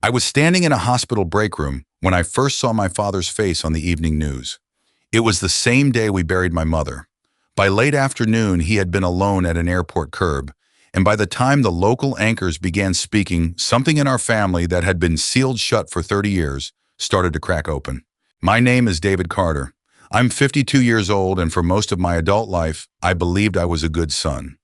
I was standing in a hospital break room when I first saw my father's face on the evening news. It was the same day we buried my mother. By late afternoon, he had been alone at an airport curb, and by the time the local anchors began speaking, something in our family that had been sealed shut for 30 years started to crack open. My name is David Carter. I'm 52 years old, and for most of my adult life, I believed I was a good son.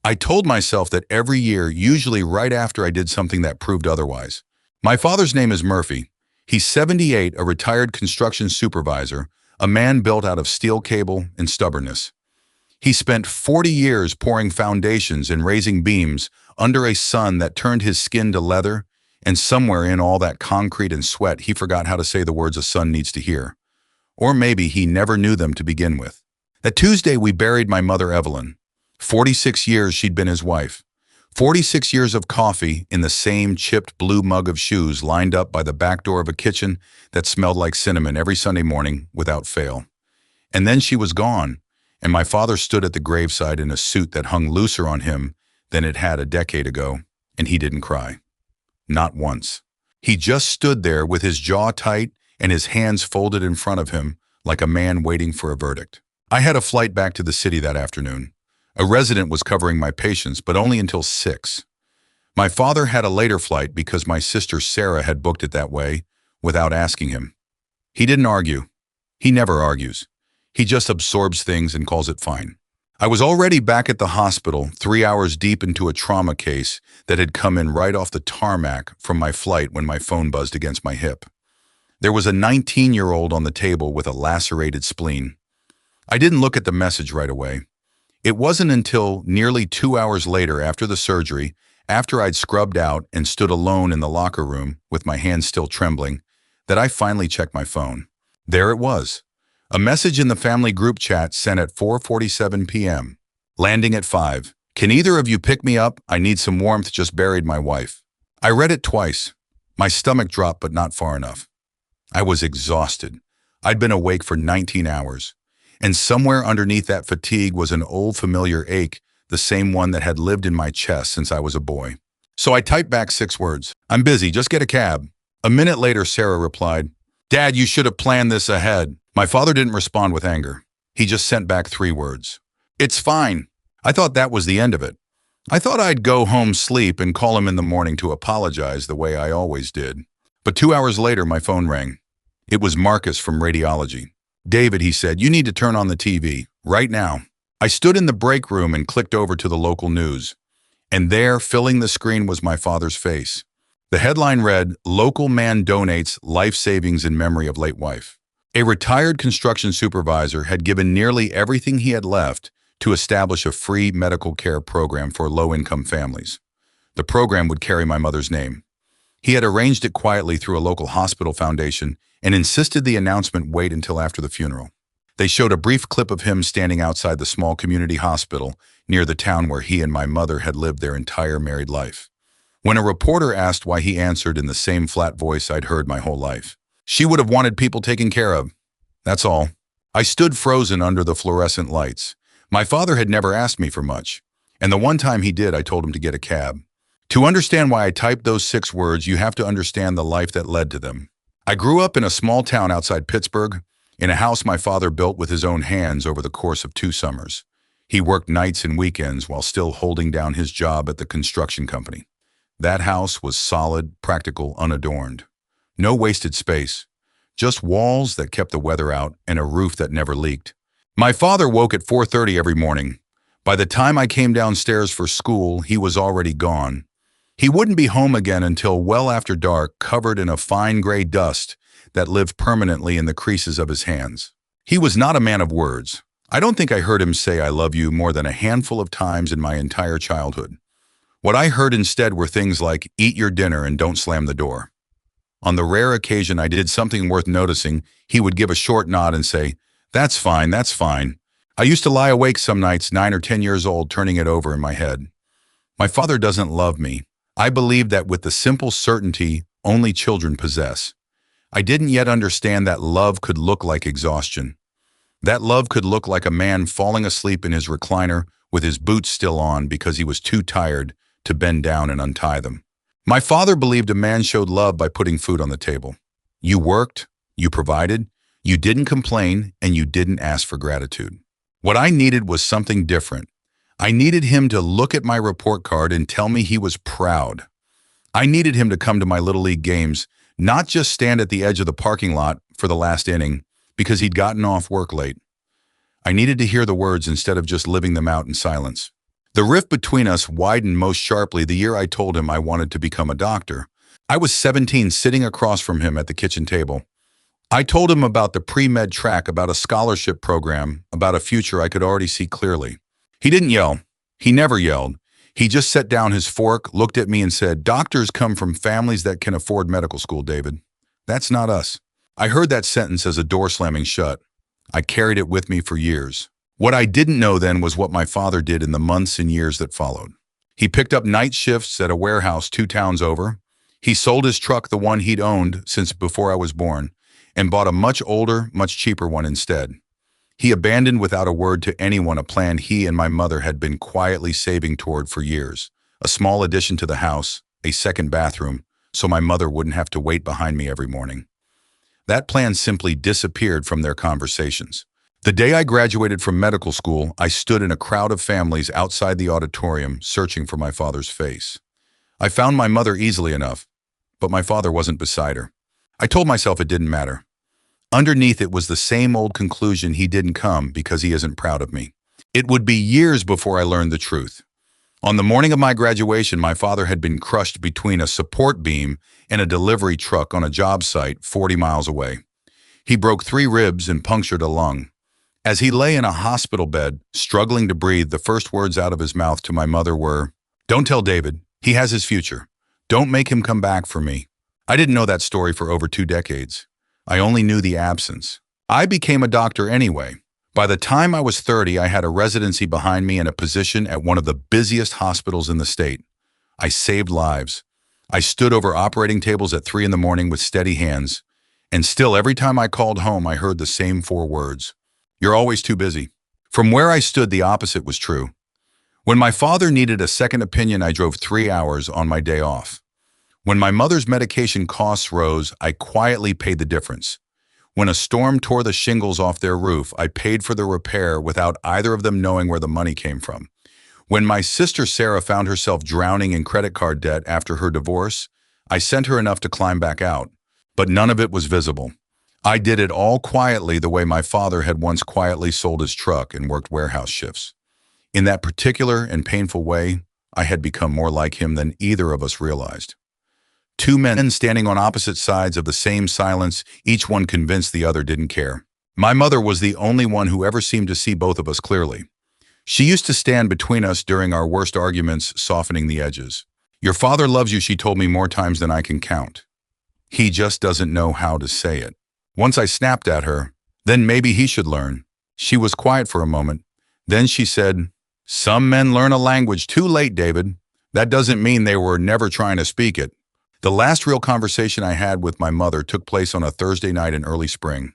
I told myself that every year, usually right after I did something that proved otherwise. My father's name is Murphy. He's 78, a retired construction supervisor, a man built out of steel cable and stubbornness. He spent 40 years pouring foundations and raising beams under a sun that turned his skin to leather, and somewhere in all that concrete and sweat, he forgot how to say the words a son needs to hear. Or maybe he never knew them to begin with. That Tuesday, we buried my mother, Evelyn. 46 years she'd been his wife. 46 years of coffee in the same chipped blue mug of shoes lined up by the back door of a kitchen that smelled like cinnamon every Sunday morning without fail. And then she was gone, and my father stood at the graveside in a suit that hung looser on him than it had a decade ago, and he didn't cry. Not once. He just stood there with his jaw tight and his hands folded in front of him like a man waiting for a verdict. I had a flight back to the city that afternoon. A resident was covering my patients, but only until 6. My father had a later flight because my sister Sarah had booked it that way without asking him. He didn't argue. He never argues. He just absorbs things and calls it fine. I was already back at the hospital, 3 hours deep into a trauma case that had come in right off the tarmac from my flight when my phone buzzed against my hip. There was a 19-year-old on the table with a lacerated spleen. I didn't look at the message right away. It wasn't until nearly 2 hours later after the surgery, after I'd scrubbed out and stood alone in the locker room with my hands still trembling, that I finally checked my phone. There it was. A message in the family group chat sent at 4:47 p.m. Landing at 5. Can either of you pick me up? I need some warmth, just buried my wife. I read it twice. My stomach dropped, but not far enough. I was exhausted. I'd been awake for 19 hours. And somewhere underneath that fatigue was an old familiar ache, the same one that had lived in my chest since I was a boy. So I typed back 6 words. I'm busy, just get a cab. A minute later, Sarah replied, Dad, you should have planned this ahead. My father didn't respond with anger. He just sent back 3 words. It's fine. I thought that was the end of it. I thought I'd go home, sleep, and call him in the morning to apologize the way I always did. But 2 hours later, my phone rang. It was Marcus from radiology. David, he said, you need to turn on the TV, right now. I stood in the break room and clicked over to the local news. And there, filling the screen, was my father's face. The headline read, Local man donates life savings in memory of late wife. A retired construction supervisor had given nearly everything he had left to establish a free medical care program for low-income families. The program would carry my mother's name. He had arranged it quietly through a local hospital foundation and insisted the announcement wait until after the funeral. They showed a brief clip of him standing outside the small community hospital near the town where he and my mother had lived their entire married life. When a reporter asked why, he answered in the same flat voice I'd heard my whole life. She would have wanted people taken care of. That's all. I stood frozen under the fluorescent lights. My father had never asked me for much, and the one time he did, I told him to get a cab. To understand why I typed those 6 words, you have to understand the life that led to them. I grew up in a small town outside Pittsburgh, in a house my father built with his own hands over the course of 2 summers. He worked nights and weekends while still holding down his job at the construction company. That house was solid, practical, unadorned. No wasted space, just walls that kept the weather out and a roof that never leaked. My father woke at 4:30 every morning. By the time I came downstairs for school, he was already gone. He wouldn't be home again until well after dark, covered in a fine gray dust that lived permanently in the creases of his hands. He was not a man of words. I don't think I heard him say I love you more than a handful of times in my entire childhood. What I heard instead were things like, eat your dinner and don't slam the door. On the rare occasion I did something worth noticing, he would give a short nod and say, that's fine, that's fine. I used to lie awake some nights, 9 or 10 years old, turning it over in my head. My father doesn't love me. I believed that with the simple certainty only children possess. I didn't yet understand that love could look like exhaustion. That love could look like a man falling asleep in his recliner with his boots still on because he was too tired to bend down and untie them. My father believed a man showed love by putting food on the table. You worked, you provided, you didn't complain, and you didn't ask for gratitude. What I needed was something different. I needed him to look at my report card and tell me he was proud. I needed him to come to my Little League games, not just stand at the edge of the parking lot for the last inning because he'd gotten off work late. I needed to hear the words instead of just living them out in silence. The rift between us widened most sharply the year I told him I wanted to become a doctor. I was 17, sitting across from him at the kitchen table. I told him about the pre-med track, about a scholarship program, about a future I could already see clearly. He didn't yell. He never yelled. He just set down his fork, looked at me and said, "Doctors come from families that can afford medical school, David. That's not us." I heard that sentence as a door slamming shut. I carried it with me for years. What I didn't know then was what my father did in the months and years that followed. He picked up night shifts at a warehouse 2 towns over. He sold his truck, the one he'd owned since before I was born, and bought a much older, much cheaper one instead. He abandoned without a word to anyone a plan he and my mother had been quietly saving toward for years. A small addition to the house, a second bathroom, so my mother wouldn't have to wait behind me every morning. That plan simply disappeared from their conversations. The day I graduated from medical school, I stood in a crowd of families outside the auditorium searching for my father's face. I found my mother easily enough, but my father wasn't beside her. I told myself it didn't matter. Underneath it was the same old conclusion: he didn't come because he isn't proud of me. It would be years before I learned the truth. On the morning of my graduation, my father had been crushed between a support beam and a delivery truck on a job site 40 miles away. He broke 3 ribs and punctured a lung. As he lay in a hospital bed, struggling to breathe, the first words out of his mouth to my mother were, "Don't tell David. He has his future. Don't make him come back for me." I didn't know that story for over 2 decades. I only knew the absence. I became a doctor anyway. By the time I was 30, I had a residency behind me and a position at one of the busiest hospitals in the state. I saved lives. I stood over operating tables at 3 in the morning with steady hands. And still, every time I called home, I heard the same 4 words. "You're always too busy." From where I stood, the opposite was true. When my father needed a second opinion, I drove 3 hours on my day off. When my mother's medication costs rose, I quietly paid the difference. When a storm tore the shingles off their roof, I paid for the repair without either of them knowing where the money came from. When my sister Sarah found herself drowning in credit card debt after her divorce, I sent her enough to climb back out, but none of it was visible. I did it all quietly, the way my father had once quietly sold his truck and worked warehouse shifts. In that particular and painful way, I had become more like him than either of us realized. 2 men standing on opposite sides of the same silence, each one convinced the other didn't care. My mother was the only one who ever seemed to see both of us clearly. She used to stand between us during our worst arguments, softening the edges. "Your father loves you," she told me more times than I can count. "He just doesn't know how to say it." Once I snapped at her, "Then maybe he should learn." She was quiet for a moment. Then she said, "Some men learn a language too late, David. That doesn't mean they were never trying to speak it." The last real conversation I had with my mother took place on a Thursday night in early spring.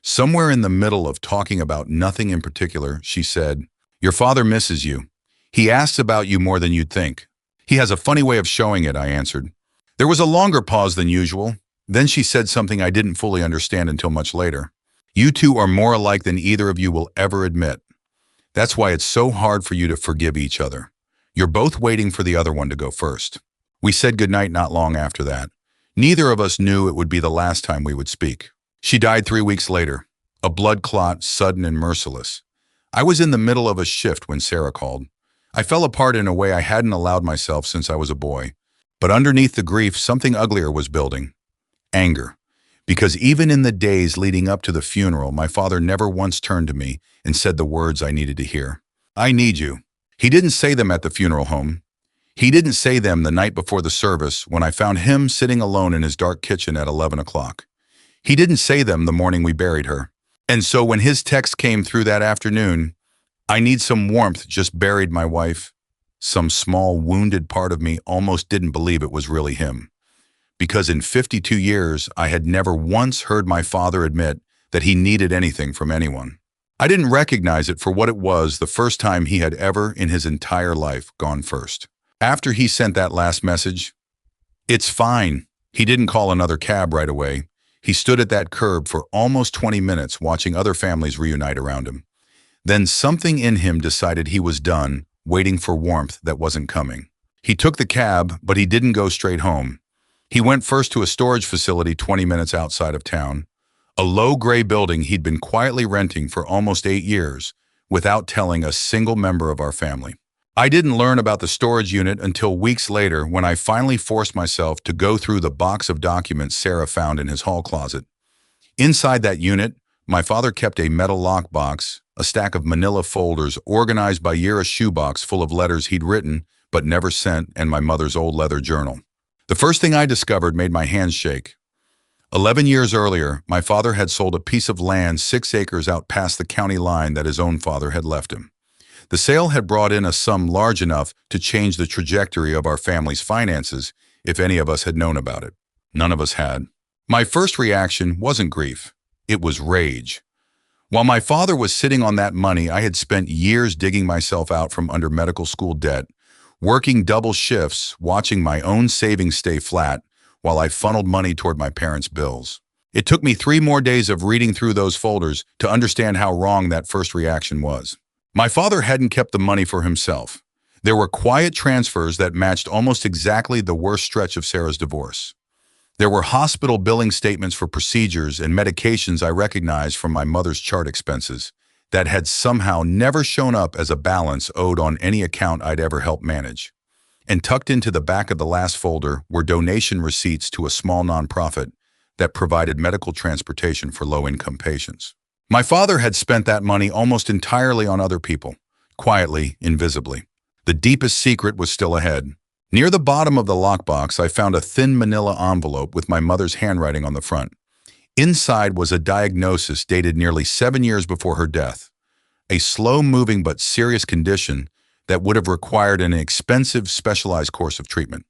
Somewhere in the middle of talking about nothing in particular, she said, "Your father misses you. He asks about you more than you'd think." "He has a funny way of showing it," I answered. There was a longer pause than usual. Then she said something I didn't fully understand until much later. "You two are more alike than either of you will ever admit. That's why it's so hard for you to forgive each other. You're both waiting for the other one to go first." We said goodnight not long after that. Neither of us knew it would be the last time we would speak. She died 3 weeks later, a blood clot, sudden and merciless. I was in the middle of a shift when Sarah called. I fell apart in a way I hadn't allowed myself since I was a boy. But underneath the grief, something uglier was building. Anger. Because even in the days leading up to the funeral, my father never once turned to me and said the words I needed to hear. "I need you." He didn't say them at the funeral home. He didn't say them the night before the service when I found him sitting alone in his dark kitchen at 11 o'clock. He didn't say them the morning we buried her. And so when his text came through that afternoon, "I need some warmth, just buried my wife," some small wounded part of me almost didn't believe it was really him. Because in 52 years, I had never once heard my father admit that he needed anything from anyone. I didn't recognize it for what it was the first time he had ever in his entire life gone first. After he sent that last message, It's fine. He didn't call another cab right away. He stood at that curb for almost 20 minutes watching other families reunite around him. Then something in him decided he was done, waiting for warmth that wasn't coming. He took the cab, but he didn't go straight home. He went first to a storage facility 20 minutes outside of town, a low gray building he'd been quietly renting for almost 8 years, without telling a single member of our family. I didn't learn about the storage unit until weeks later when I finally forced myself to go through the box of documents Sarah found in his hall closet. Inside that unit, my father kept a metal lockbox, a stack of manila folders organized by year, a shoebox full of letters he'd written but never sent, and my mother's old leather journal. The first thing I discovered made my hands shake. 11 years earlier, my father had sold a piece of land 6 acres out past the county line that his own father had left him. The sale had brought in a sum large enough to change the trajectory of our family's finances if any of us had known about it. None of us had. My first reaction wasn't grief. It was rage. While my father was sitting on that money, I had spent years digging myself out from under medical school debt, working double shifts, watching my own savings stay flat while I funneled money toward my parents' bills. It took me 3 more days of reading through those folders to understand how wrong that first reaction was. My father hadn't kept the money for himself. There were quiet transfers that matched almost exactly the worst stretch of Sarah's divorce. There were hospital billing statements for procedures and medications I recognized from my mother's chart expenses that had somehow never shown up as a balance owed on any account I'd ever helped manage. And tucked into the back of the last folder were donation receipts to a small nonprofit that provided medical transportation for low-income patients. My father had spent that money almost entirely on other people, quietly, invisibly. The deepest secret was still ahead. Near the bottom of the lockbox, I found a thin manila envelope with my mother's handwriting on the front. Inside was a diagnosis dated nearly 7 years before her death, a slow-moving but serious condition that would have required an expensive, specialized course of treatment.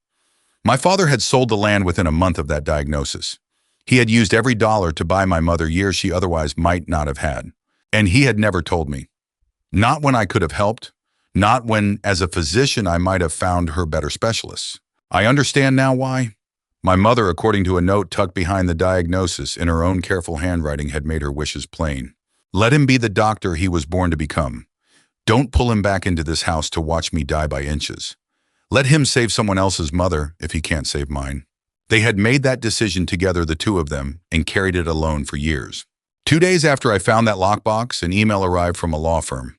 My father had sold the land within a month of that diagnosis. He had used every dollar to buy my mother years she otherwise might not have had. And he had never told me. Not when I could have helped, not when, as a physician, I might have found her better specialists. I understand now why. My mother, according to a note tucked behind the diagnosis in her own careful handwriting, had made her wishes plain. Let him be the doctor he was born to become. Don't pull him back into this house to watch me die by inches. Let him save someone else's mother if he can't save mine. They had made that decision together, the two of them, and carried it alone for years. 2 days after I found that lockbox, an email arrived from a law firm.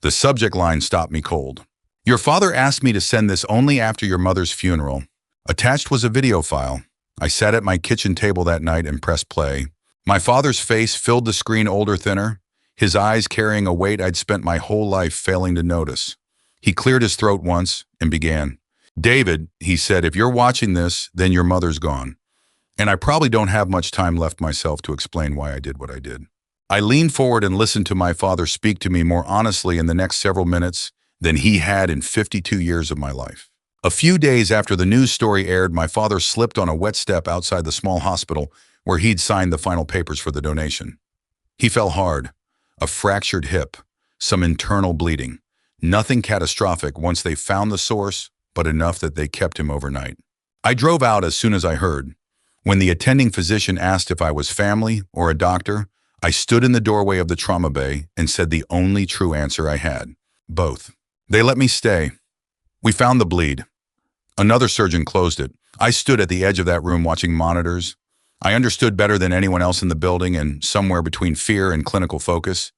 The subject line stopped me cold. Your father asked me to send this only after your mother's funeral. Attached was a video file. I sat at my kitchen table that night and pressed play. My father's face filled the screen older, thinner, his eyes carrying a weight I'd spent my whole life failing to notice. He cleared his throat once and began. David, he said, if you're watching this, then your mother's gone. And I probably don't have much time left myself to explain why I did what I did. I leaned forward and listened to my father speak to me more honestly in the next several minutes than he had in 52 years of my life. A few days after the news story aired, my father slipped on a wet step outside the small hospital where he'd signed the final papers for the donation. He fell hard, a fractured hip, some internal bleeding. Nothing catastrophic once they found the source, but enough that they kept him overnight. I drove out as soon as I heard. When the attending physician asked if I was family or a doctor, I stood in the doorway of the trauma bay and said the only true answer I had. Both. They let me stay. We found the bleed. Another surgeon closed it. I stood at the edge of that room watching monitors. I understood better than anyone else in the building, and somewhere between fear and clinical focus,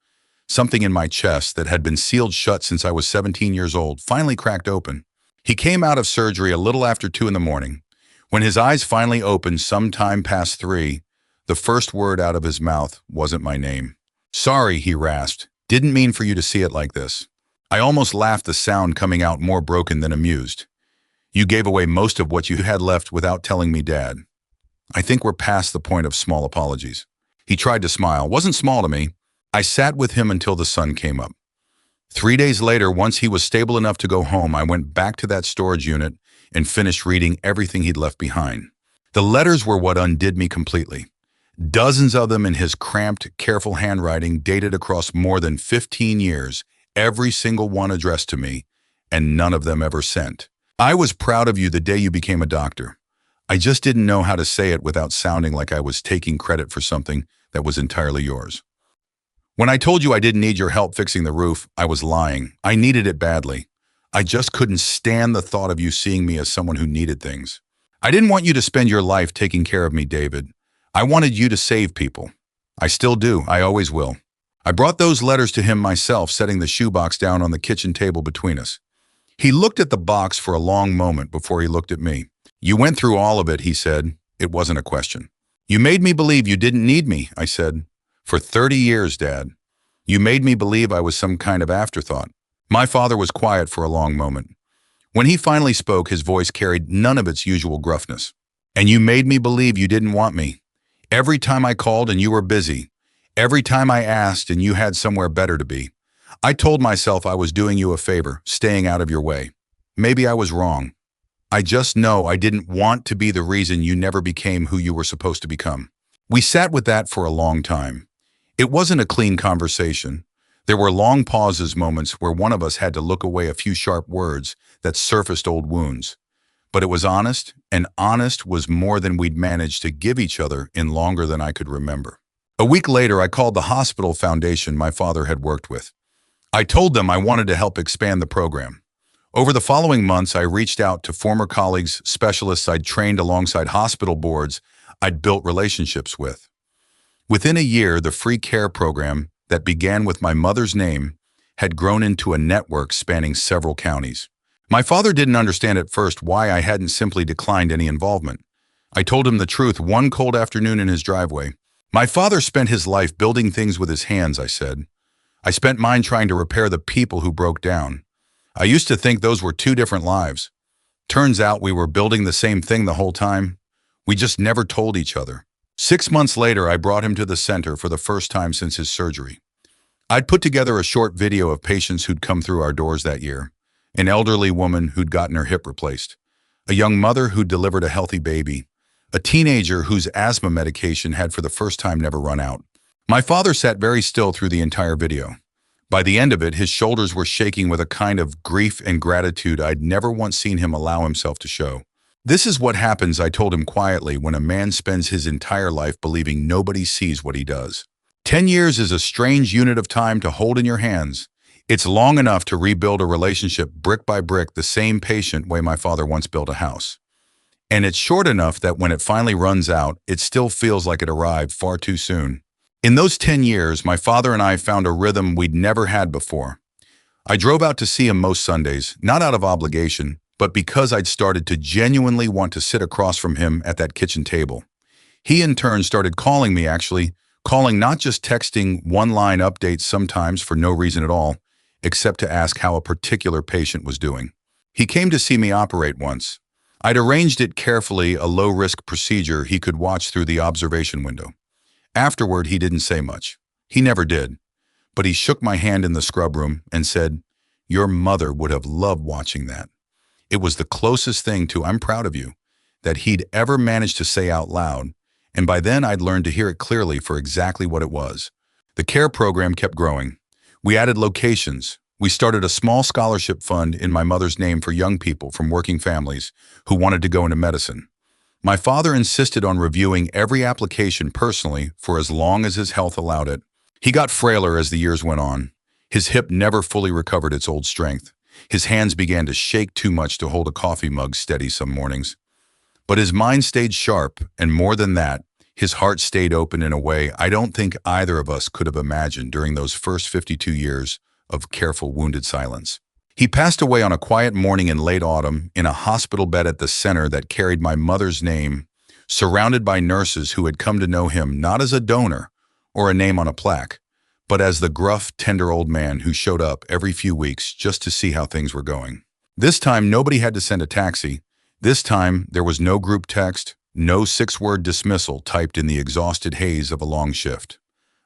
something in my chest that had been sealed shut since I was 17 years old finally cracked open. He came out of surgery a little after 2 in the morning. When his eyes finally opened sometime past 3, the first word out of his mouth wasn't my name. Sorry, he rasped. Didn't mean for you to see it like this. I almost laughed, the sound coming out more broken than amused. You gave away most of what you had left without telling me, Dad. I think we're past the point of small apologies. He tried to smile. Wasn't small to me. I sat with him until the sun came up. 3 days later, once he was stable enough to go home, I went back to that storage unit and finished reading everything he'd left behind. The letters were what undid me completely. Dozens of them in his cramped, careful handwriting dated across more than 15 years, every single one addressed to me, and none of them ever sent. I was proud of you the day you became a doctor. I just didn't know how to say it without sounding like I was taking credit for something that was entirely yours. When I told you I didn't need your help fixing the roof, I was lying. I needed it badly. I just couldn't stand the thought of you seeing me as someone who needed things. I didn't want you to spend your life taking care of me, David. I wanted you to save people. I still do. I always will. I brought those letters to him myself, setting the shoebox down on the kitchen table between us. He looked at the box for a long moment before he looked at me. You went through all of it, he said. It wasn't a question. You made me believe you didn't need me, I said. For 30 years, Dad. You made me believe I was some kind of afterthought. My father was quiet for a long moment. When he finally spoke, his voice carried none of its usual gruffness. And you made me believe you didn't want me. Every time I called and you were busy. Every time I asked and you had somewhere better to be. I told myself I was doing you a favor, staying out of your way. Maybe I was wrong. I just know I didn't want to be the reason you never became who you were supposed to become. We sat with that for a long time. It wasn't a clean conversation. There were long pauses, moments where one of us had to look away a few sharp words that surfaced old wounds. But it was honest, and honest was more than we'd managed to give each other in longer than I could remember. A week later, I called the hospital foundation my father had worked with. I told them I wanted to help expand the program. Over the following months, I reached out to former colleagues, specialists I'd trained alongside hospital boards I'd built relationships with. Within a year, the free care program that began with my mother's name had grown into a network spanning several counties. My father didn't understand at first why I hadn't simply declined any involvement. I told him the truth one cold afternoon in his driveway. My father spent his life building things with his hands, I said. I spent mine trying to repair the people who broke down. I used to think those were two different lives. Turns out we were building the same thing the whole time. We just never told each other. 6 months later, I brought him to the center for the first time since his surgery. I'd put together a short video of patients who'd come through our doors that year. An elderly woman who'd gotten her hip replaced. A young mother who'd delivered a healthy baby. A teenager whose asthma medication had for the first time never run out. My father sat very still through the entire video. By the end of it, his shoulders were shaking with a kind of grief and gratitude I'd never once seen him allow himself to show. This is what happens, I told him quietly, when a man spends his entire life believing nobody sees what he does. 10 years is a strange unit of time to hold in your hands. It's long enough to rebuild a relationship brick by brick the same patient way my father once built a house. And it's short enough that when it finally runs out, it still feels like it arrived far too soon. In those 10 years, my father and I found a rhythm we'd never had before. I drove out to see him most Sundays, not out of obligation, but because I'd started to genuinely want to sit across from him at that kitchen table. He in turn started calling me, actually, calling, not just texting one-line updates sometimes for no reason at all, except to ask how a particular patient was doing. He came to see me operate once. I'd arranged it carefully, a low-risk procedure he could watch through the observation window. Afterward, he didn't say much. He never did. But he shook my hand in the scrub room and said, "Your mother would have loved watching that." It was the closest thing to "I'm proud of you" that he'd ever managed to say out loud, and by then I'd learned to hear it clearly for exactly what it was. The care program kept growing. We added locations. We started a small scholarship fund in my mother's name for young people from working families who wanted to go into medicine. My father insisted on reviewing every application personally for as long as his health allowed it. He got frailer as the years went on. His hip never fully recovered its old strength. His hands began to shake too much to hold a coffee mug steady some mornings. But his mind stayed sharp, and more than that, his heart stayed open in a way I don't think either of us could have imagined during those first 52 years of careful, wounded silence. He passed away on a quiet morning in late autumn in a hospital bed at the center that carried my mother's name, surrounded by nurses who had come to know him not as a donor or a name on a plaque, but as the gruff, tender old man who showed up every few weeks just to see how things were going. This time, nobody had to send a taxi. This time, there was no group text, no 6-word dismissal typed in the exhausted haze of a long shift.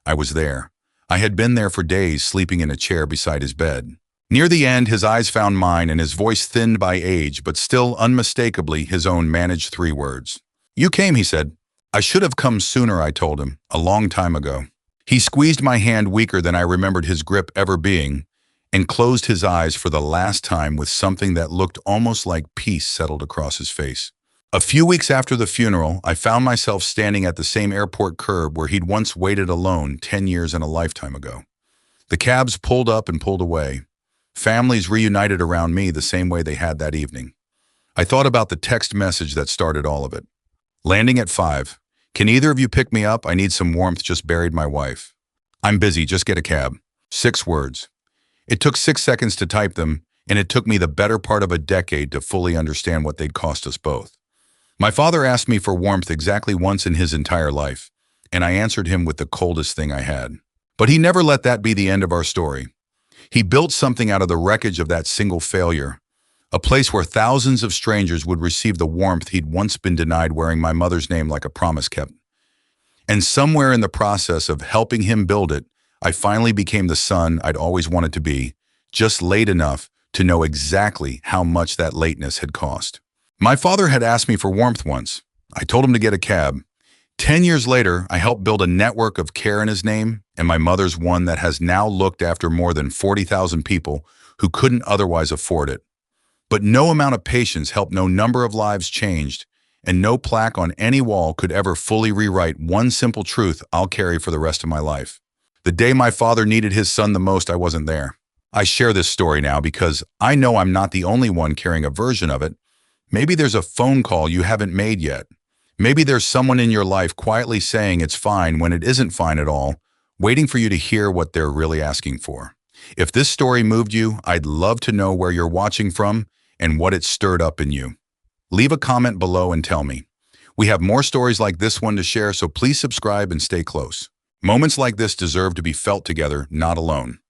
I was there. I had been there for days, sleeping in a chair beside his bed. Near the end, his eyes found mine and his voice thinned by age, but still unmistakably his own managed 3 words. "You came," he said. "I should have come sooner," I told him, "a long time ago." He squeezed my hand weaker than I remembered his grip ever being, and closed his eyes for the last time with something that looked almost like peace settled across his face. A few weeks after the funeral, I found myself standing at the same airport curb where he'd once waited alone 10 years and a lifetime ago. The cabs pulled up and pulled away. Families reunited around me the same way they had that evening. I thought about the text message that started all of it. Landing at 5. Can either of you pick me up? I need some warmth, just buried my wife. I'm busy, just get a cab. 6 words. It took 6 seconds to type them, and it took me the better part of a decade to fully understand what they'd cost us both. My father asked me for warmth exactly once in his entire life, and I answered him with the coldest thing I had. But he never let that be the end of our story. He built something out of the wreckage of that single failure, a place where thousands of strangers would receive the warmth he'd once been denied, wearing my mother's name like a promise kept. And somewhere in the process of helping him build it, I finally became the son I'd always wanted to be, just late enough to know exactly how much that lateness had cost. My father had asked me for warmth once. I told him to get a cab. 10 years later, I helped build a network of care in his name, and my mother's one that has now looked after more than 40,000 people who couldn't otherwise afford it. But no amount of patience helped, no number of lives changed, and no plaque on any wall could ever fully rewrite one simple truth I'll carry for the rest of my life. The day my father needed his son the most, I wasn't there. I share this story now because I know I'm not the only one carrying a version of it. Maybe there's a phone call you haven't made yet. Maybe there's someone in your life quietly saying it's fine when it isn't fine at all, waiting for you to hear what they're really asking for. If this story moved you, I'd love to know where you're watching from and what it stirred up in you. Leave a comment below and tell me. We have more stories like this one to share, so please subscribe and stay close. Moments like this deserve to be felt together, not alone.